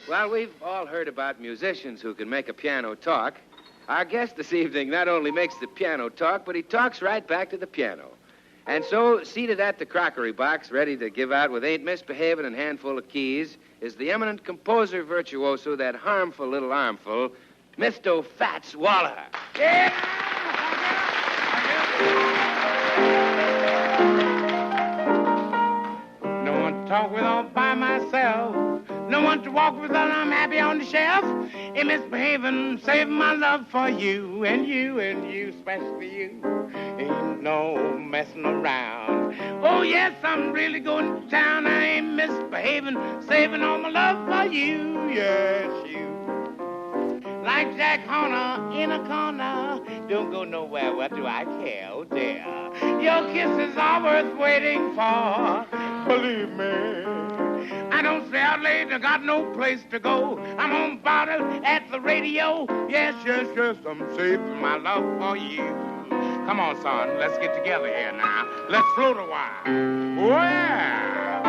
Well, we've all heard about musicians who can make a piano talk. Our guest this evening not only makes the piano talk, but he talks right back to the piano. And so, seated at the crockery box, ready to give out with Ain't Misbehavin' and Handful of Keys, is the eminent composer virtuoso, that harmful little armful, Mr. Fats Waller. Yeah! No one to talk with all by myself. No one to walk with when I'm happy on the shelf. Ain't misbehaving, saving my love for you, and you, especially you. Ain't no messing around. Oh, yes, I'm really going to town. I ain't misbehaving, saving all my love for you, yes, you. Like Jack Horner in a corner, don't go nowhere, what do I care, oh dear. Your kisses are worth waiting for, believe me. I don't stay out late, I got no place to go. I'm on bottle at the radio, yes, I'm saving my love for you. Come on, son, let's get together here now. Let's float a while. Oh, yeah.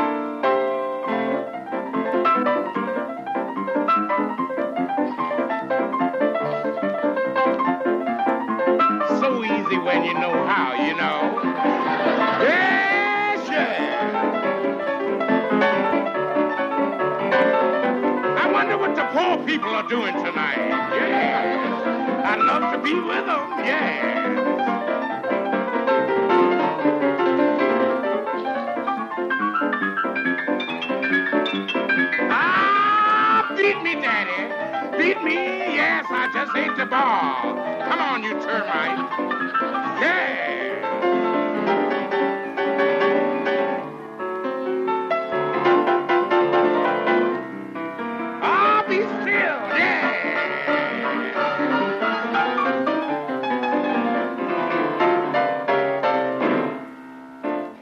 So easy when you know how, you know. Yes, yeah. I wonder what the poor people are doing tonight. Yeah. I'd love to be with them, yeah. Beat me, Daddy. Beat me, yes, I just ate the ball. Come on, you termite. Yeah. Ah, be still, yeah.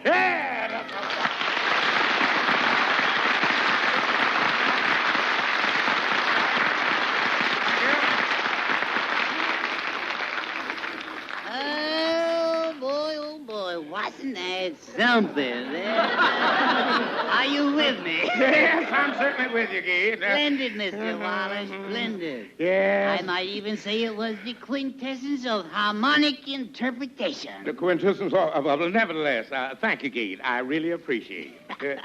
Yeah, that's Wasn't that something? Are you with me? Yes, I'm certainly with you, Gade. Splendid, Mr. Wallace, splendid. Yes. I might even say it was the quintessence of harmonic interpretation. The quintessence of nevertheless, thank you, Gade. I really appreciate it.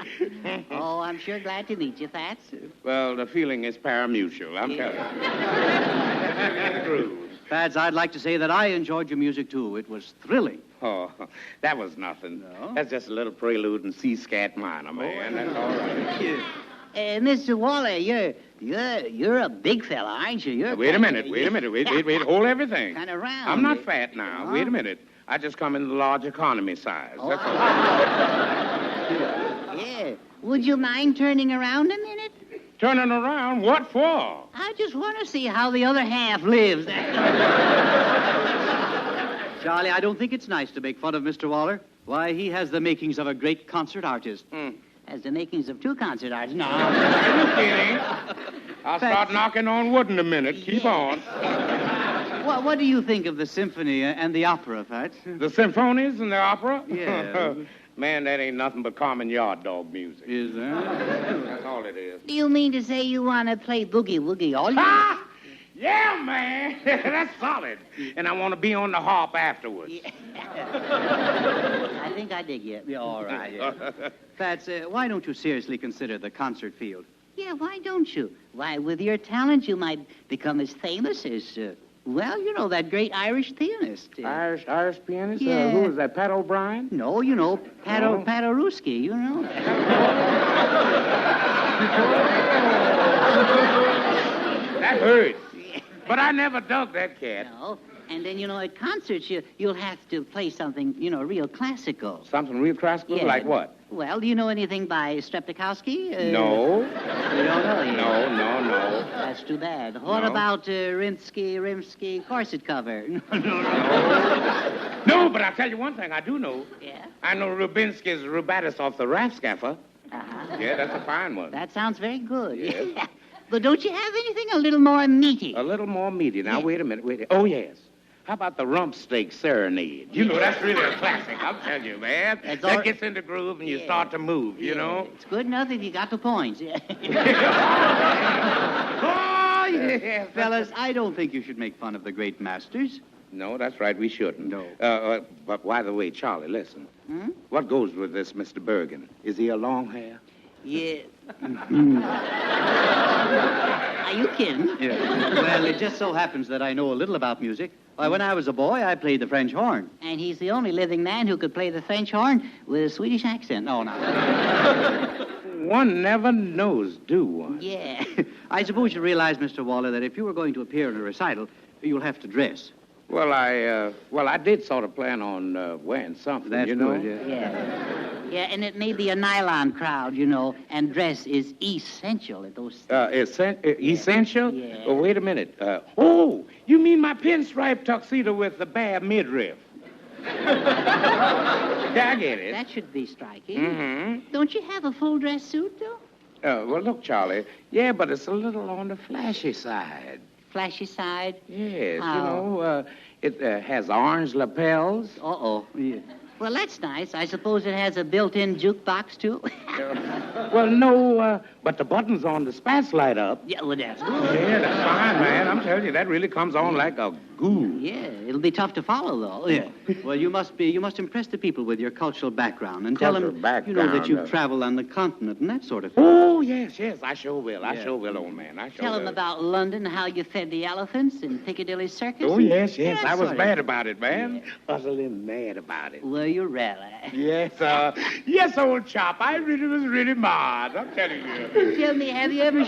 Oh, I'm sure glad to meet you, Fats. Well, the feeling is paramutual, I'm telling you. The groove. Fats, I'd like to say that I enjoyed your music, too. It was thrilling. Oh, that was nothing. No? That's just a little prelude in C-scat minor, man. That's all right. Mr. Waller, you're a big fella, aren't you? Wait a minute. Wait. Hold everything. Kind of round. I'm not fat now. Wait a minute. I just come in the large economy size. Oh. That's all. Yeah. Would you mind turning around a minute? Turning around? What for? I just want to see how the other half lives. Charlie, I don't think it's nice to make fun of Mr. Waller. Why, he has the makings of a great concert artist. Has the makings of two concert artists. No. Are you kidding? I'll start knocking on wood in a minute. Keep on. What do you think of the symphony and the opera, Fats? The symphonies and the opera? Yeah. Man, that ain't nothing but common yard dog music. Is there? That's all it is. Do you mean to say you want to play boogie-woogie all night? Ah! Yeah, man. That's solid. And I want to be on the harp afterwards. Yeah. I think I dig you. Yeah, all right. Yeah. Fats, why don't you seriously consider the concert field? Yeah, why don't you? Why, with your talent, you might become as famous as, well, you know, that great Irish pianist. Irish pianist? Yeah. Who is that, Pat O'Brien? No, you know, Paderewski, you know. That hurts. But I never dug that cat. No. And then, you know, at concerts, you'll have to play something, you know, real classical. Something real classical? Yeah. Like what? Well, do you know anything by Streptokowski? No. You don't know yet? No. That's too bad. What about Rimsky, corset cover? No. No, but I'll tell you one thing I do know. Yeah? I know Rubinsky's Rubatus off the Raffscaffer. Uh-huh. Yeah, that's a fine one. That sounds very good. Yes. But don't you have anything a little more meaty? A little more meaty. Now, Yeah. wait a minute. Oh, yes. How about the rump steak serenade? You know, that's really a classic. I'm telling you, man. That gets in the groove and you start to move, you know? It's good enough if you got the points. Oh, yeah. Fellas, I don't think you should make fun of the great masters. No, that's right. We shouldn't. No. But by the way, Charlie, listen. Hmm? What goes with this Mr. Bergen? Is he a long hair? Yeah. Are you kidding? Yeah. Well, it just so happens that I know a little about music. Why, when I was a boy, I played the French horn. And he's the only living man who could play the French horn with a Swedish accent. No. One never knows, do one? Yeah. I suppose you realize, Mr. Waller, that if you were going to appear in a recital, you'll have to dress. Well, I did sort of plan on wearing something, That's you know? good, yeah. Yeah, and it may be a nylon crowd, you know, and dress is essential at those things. Essential? Yeah. Oh, wait a minute. Oh, you mean my pinstripe tuxedo with the bare midriff? Yeah, I get it. That should be striking. Mm-hmm. Don't you have a full dress suit, though? Well, look, Charlie. Yeah, but it's a little on the flashy side. Flashy side? Yes, How? you know, it has orange lapels. Uh-oh. Yeah. Well, that's nice. I suppose it has a built-in jukebox, too? Well, no, but the buttons on the spats light up. Yeah, well, that's good. Yeah, that's fine, man. I'm telling you, that really comes on like a goo. Yeah, it'll be tough to follow, though. Yeah. Well, you must impress the people with your cultural background and tell Cultural them, background, that you've traveled on the continent and that sort of thing. Oh, yes, I sure will. I sure will, old man. I sure Tell will. them about London, how you fed the elephants in Piccadilly Circus. Oh, yes. Yeah, I was sort of. mad about it, man. Utterly mad about it. Were you really? Yes, old chap. I really was really mad. I'm telling you. Tell me, have you ever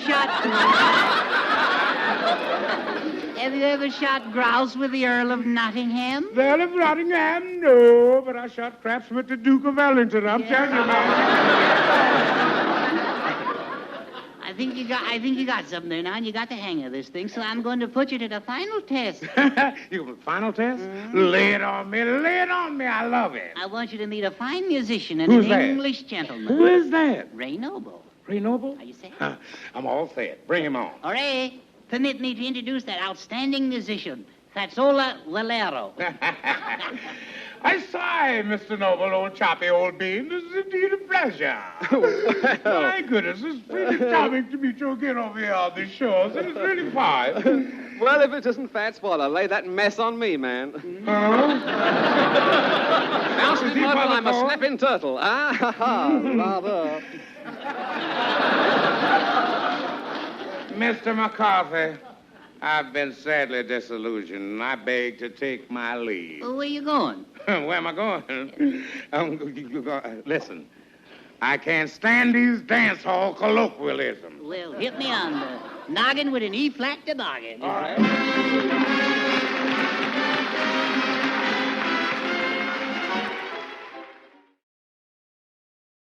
shot grouse with the Earl of Nottingham? The Earl of Nottingham, no, but I shot craps with the Duke of Ellington. I'm telling you, man. I think you got something there now, and you got the hang of this thing. So I'm going to put you to the final test. You want final test? Mm-hmm. Lay it on me. I love it. I want you to meet a fine musician and Who's an that? English gentleman. Who is that? Ray Noble. Ray Noble? Are you set? I'm all set. Bring him on. All right. Permit me to introduce that outstanding musician, Fazzola Valero. I sigh, Mr. Noble, old choppy old bean. This is indeed a pleasure. My goodness, it's pretty charming to meet you again over here on the shores. It is really fine. Well, if it isn't Fats Waller, lay that mess on me, man. Mouse Is he Myrtle, by the I'm a phone? snapping turtle. Ah, ha, ha, rather. Mr. McCarthy, I've been sadly disillusioned, and I beg to take my leave. Oh, where you going? Where am I going? Listen, I can't stand these dance hall colloquialisms. Well, hit me on the noggin with an E-flat toboggan. All right.